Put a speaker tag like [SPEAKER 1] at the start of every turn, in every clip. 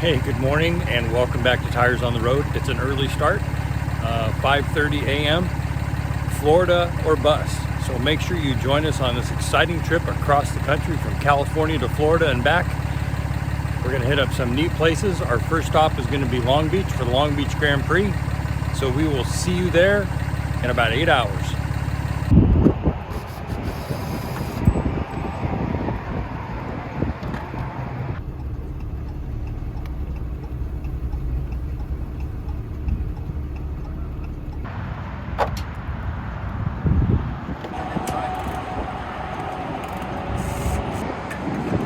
[SPEAKER 1] Hey, good morning and welcome back to Tires on the Road. It's an early start, 5:30 a.m., Florida or bust. So make sure you join us on this exciting trip across the country from California to Florida and back. We're going to hit up some neat places. Our first stop is going to be Long Beach for the Long Beach Grand Prix. So we will see you there in about 8 hours.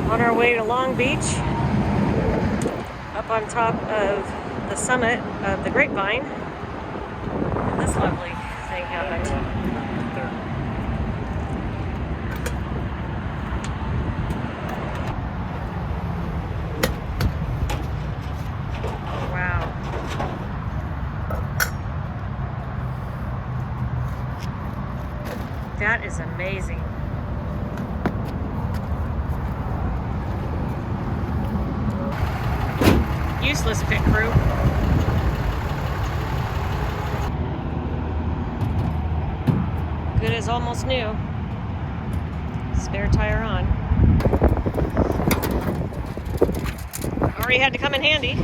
[SPEAKER 2] On our way to Long Beach, up on top of the summit of the Grapevine, and this lovely thing happened. Wow. That is amazing. Useless pit crew. Good as almost new. Spare tire on. Already had to come in handy.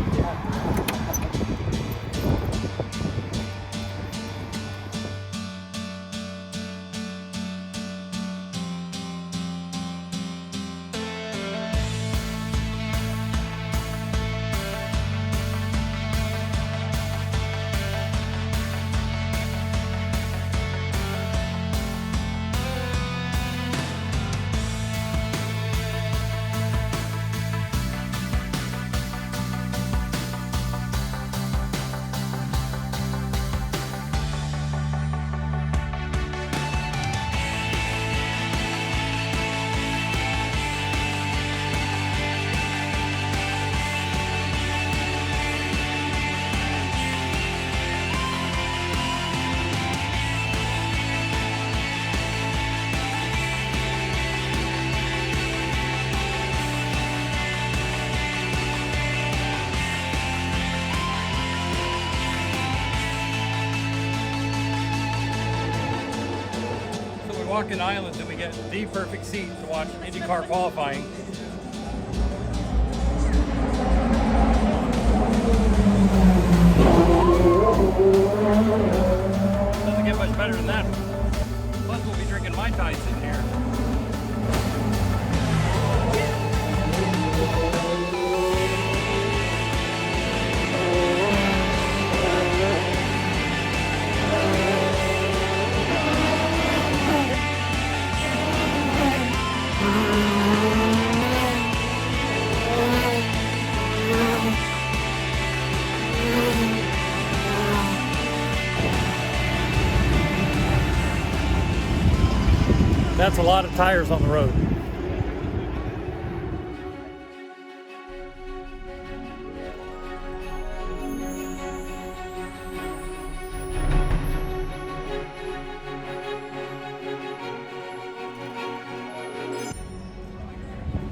[SPEAKER 1] Walking islands and we get the perfect seat to watch IndyCar qualifying. Doesn't get much better than that. Plus we'll be drinking Mai Tais in here. That's a lot of tires on the road.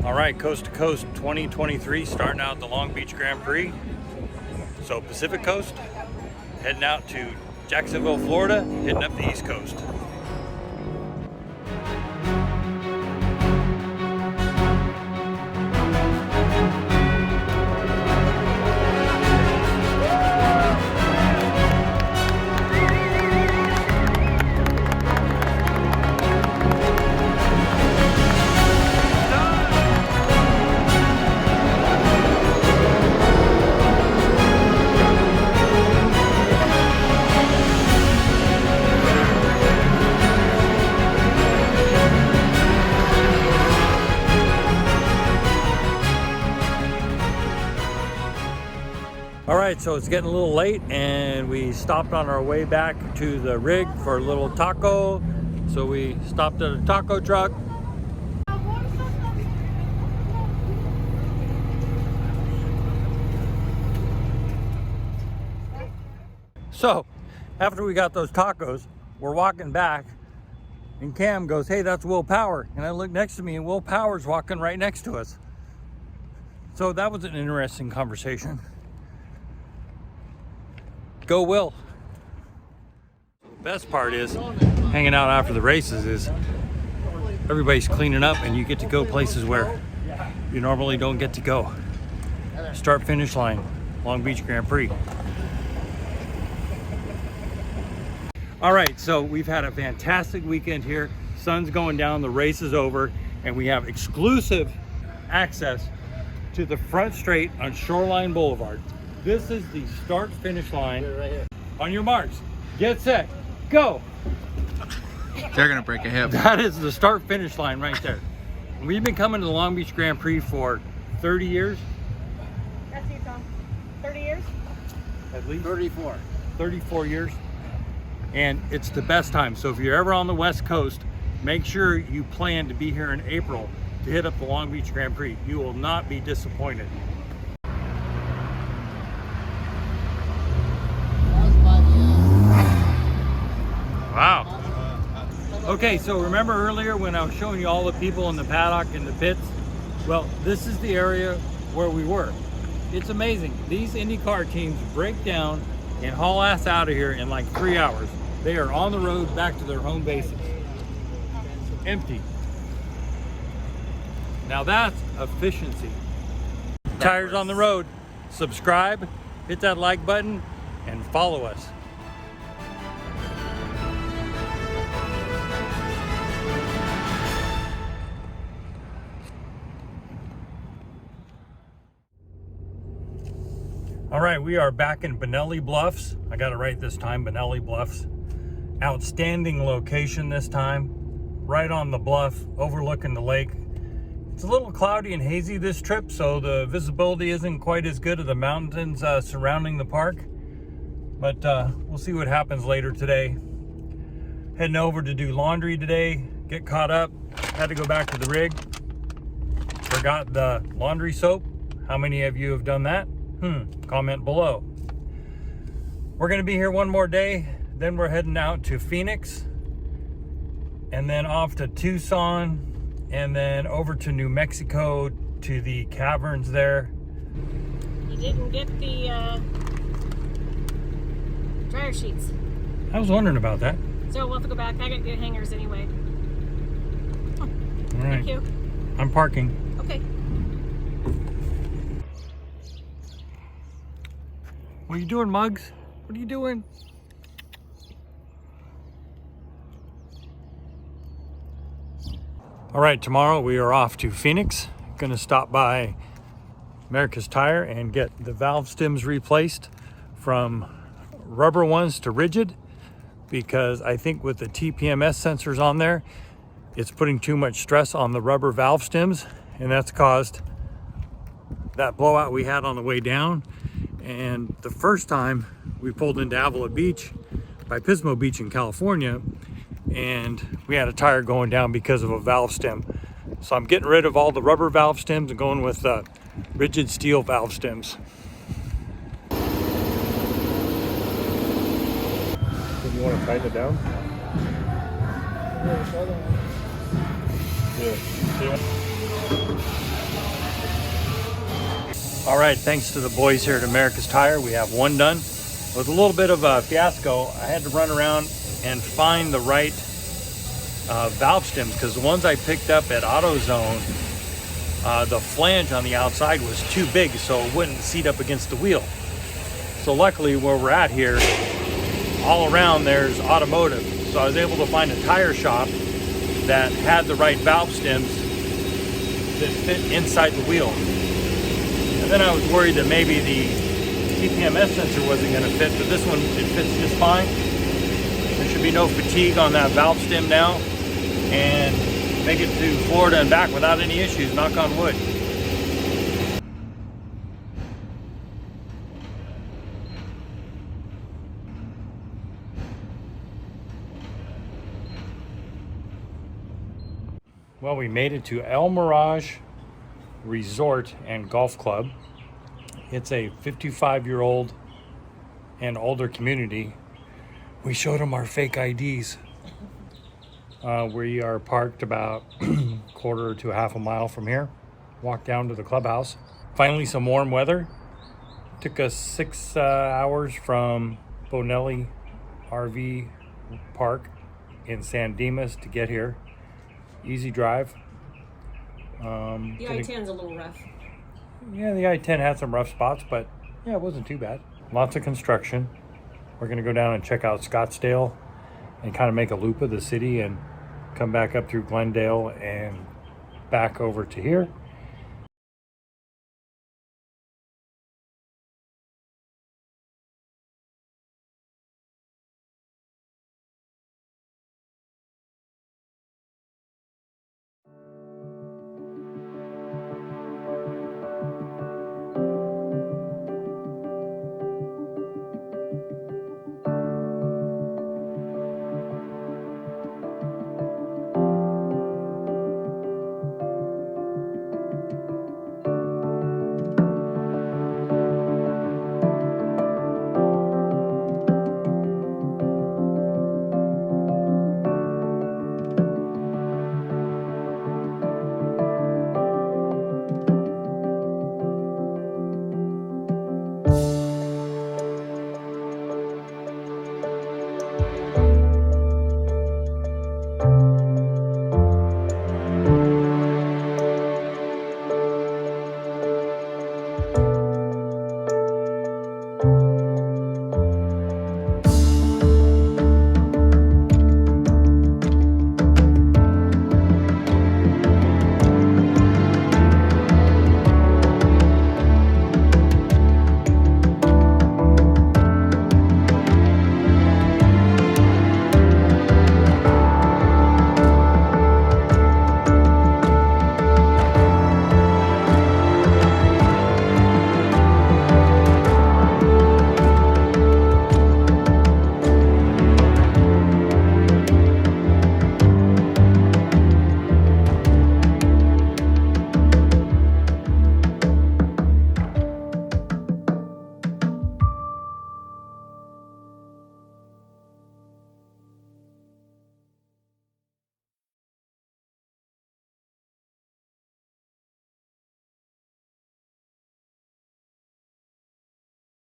[SPEAKER 1] All right, coast to coast 2023, starting out the Long Beach Grand Prix. So Pacific Coast, heading out to Jacksonville, Florida, hitting up the East Coast. All right, so it's getting a little late and we stopped on our way back to the rig for a little taco. So we stopped at a taco truck. So after we got those tacos, we're walking back and Cam goes, "Hey, that's Will Power." And I look next to me and Will Power's walking right next to us. So that was an interesting conversation. Go Will. The best part is hanging out after the races is everybody's cleaning up and you get to go places where you normally don't get to go. Start finish line, Long Beach Grand Prix. All right, so we've had a fantastic weekend here. Sun's going down, the race is over, and we have exclusive access to the front straight on Shoreline Boulevard. This is the start finish line. Right here. On your marks, get set, go.
[SPEAKER 3] They're gonna break a hip.
[SPEAKER 1] That is the start finish line right there. We've been coming to the Long Beach Grand Prix for 30 years.
[SPEAKER 2] That's you, Tom. 30 years?
[SPEAKER 1] At least
[SPEAKER 3] 34.
[SPEAKER 1] 34 years. And it's the best time. So if you're ever on the West Coast, make sure you plan to be here in April to hit up the Long Beach Grand Prix. You will not be disappointed. Wow. Okay, so remember earlier when I was showing you all the people in the paddock and the pits? Well, this is the area where we were. It's amazing. These IndyCar teams break down and haul ass out of here in like 3 hours. They are on the road back to their home bases. Empty. Now that's efficiency. Tires on the Road. Subscribe, hit that like button, and follow us. All right, we are back in Benelli Bluffs. I got it right this time, Benelli Bluffs. Outstanding location this time, right on the bluff, overlooking the lake. It's a little cloudy and hazy this trip, so the visibility isn't quite as good of the mountains surrounding the park. But we'll see what happens later today. Heading over to do laundry today, get caught up. Had to go back to the rig. Forgot the laundry soap. How many of you have done that? Comment below. We're gonna be here one more day, then we're heading out to Pheonix, and then off to Tucson, and then over to New Mexico to the caverns there.
[SPEAKER 2] You didn't get the dryer sheets.
[SPEAKER 1] I was wondering about that.
[SPEAKER 2] So we'll have to go back. I got good hangers anyway.
[SPEAKER 1] All right.
[SPEAKER 2] Thank you.
[SPEAKER 1] I'm parking.
[SPEAKER 2] Okay.
[SPEAKER 1] What are you doing, Muggs? What are you doing? All right, tomorrow we are off to Pheonix. Gonna stop by America's Tire and get the valve stems replaced from rubber ones to rigid, because I think with the TPMS sensors on there, it's putting too much stress on the rubber valve stems, and that's caused that blowout we had on the way down. And the first time we pulled into Avila Beach by Pismo Beach in California, and we had a tire going down because of a valve stem. So I'm getting rid of all the rubber valve stems and going with rigid steel valve stems.
[SPEAKER 4] Do you want to tighten it down? Yeah.
[SPEAKER 1] All right, thanks to the boys here at America's Tire, we have one done. It was a little bit of a fiasco. I had to run around and find the right valve stems, because the ones I picked up at AutoZone, the flange on the outside was too big, so it wouldn't seat up against the wheel. So luckily where we're at here, all around there's automotive. So I was able to find a tire shop that had the right valve stems that fit inside the wheel. And then I was worried that maybe the TPMS sensor wasn't going to fit, but this one, it fits just fine. There should be no fatigue on that valve stem now, and make it to Florida and back without any issues, knock on wood. Well, we made it to El Mirage Resort and Golf Club. It's a 55-year-old and older community. We showed them our fake IDs. We are parked about quarter to half a mile from here. Walk down to the clubhouse. Finally, some warm weather. Took us 6 hours from Bonelli RV Park in San Dimas to get here. Easy drive.
[SPEAKER 2] The I-10's a little rough.
[SPEAKER 1] Yeah, the I-10 had some rough spots, but yeah, it wasn't too bad. Lots of construction. We're gonna go down and check out Scottsdale and kind of make a loop of the city and come back up through Glendale and back over to here.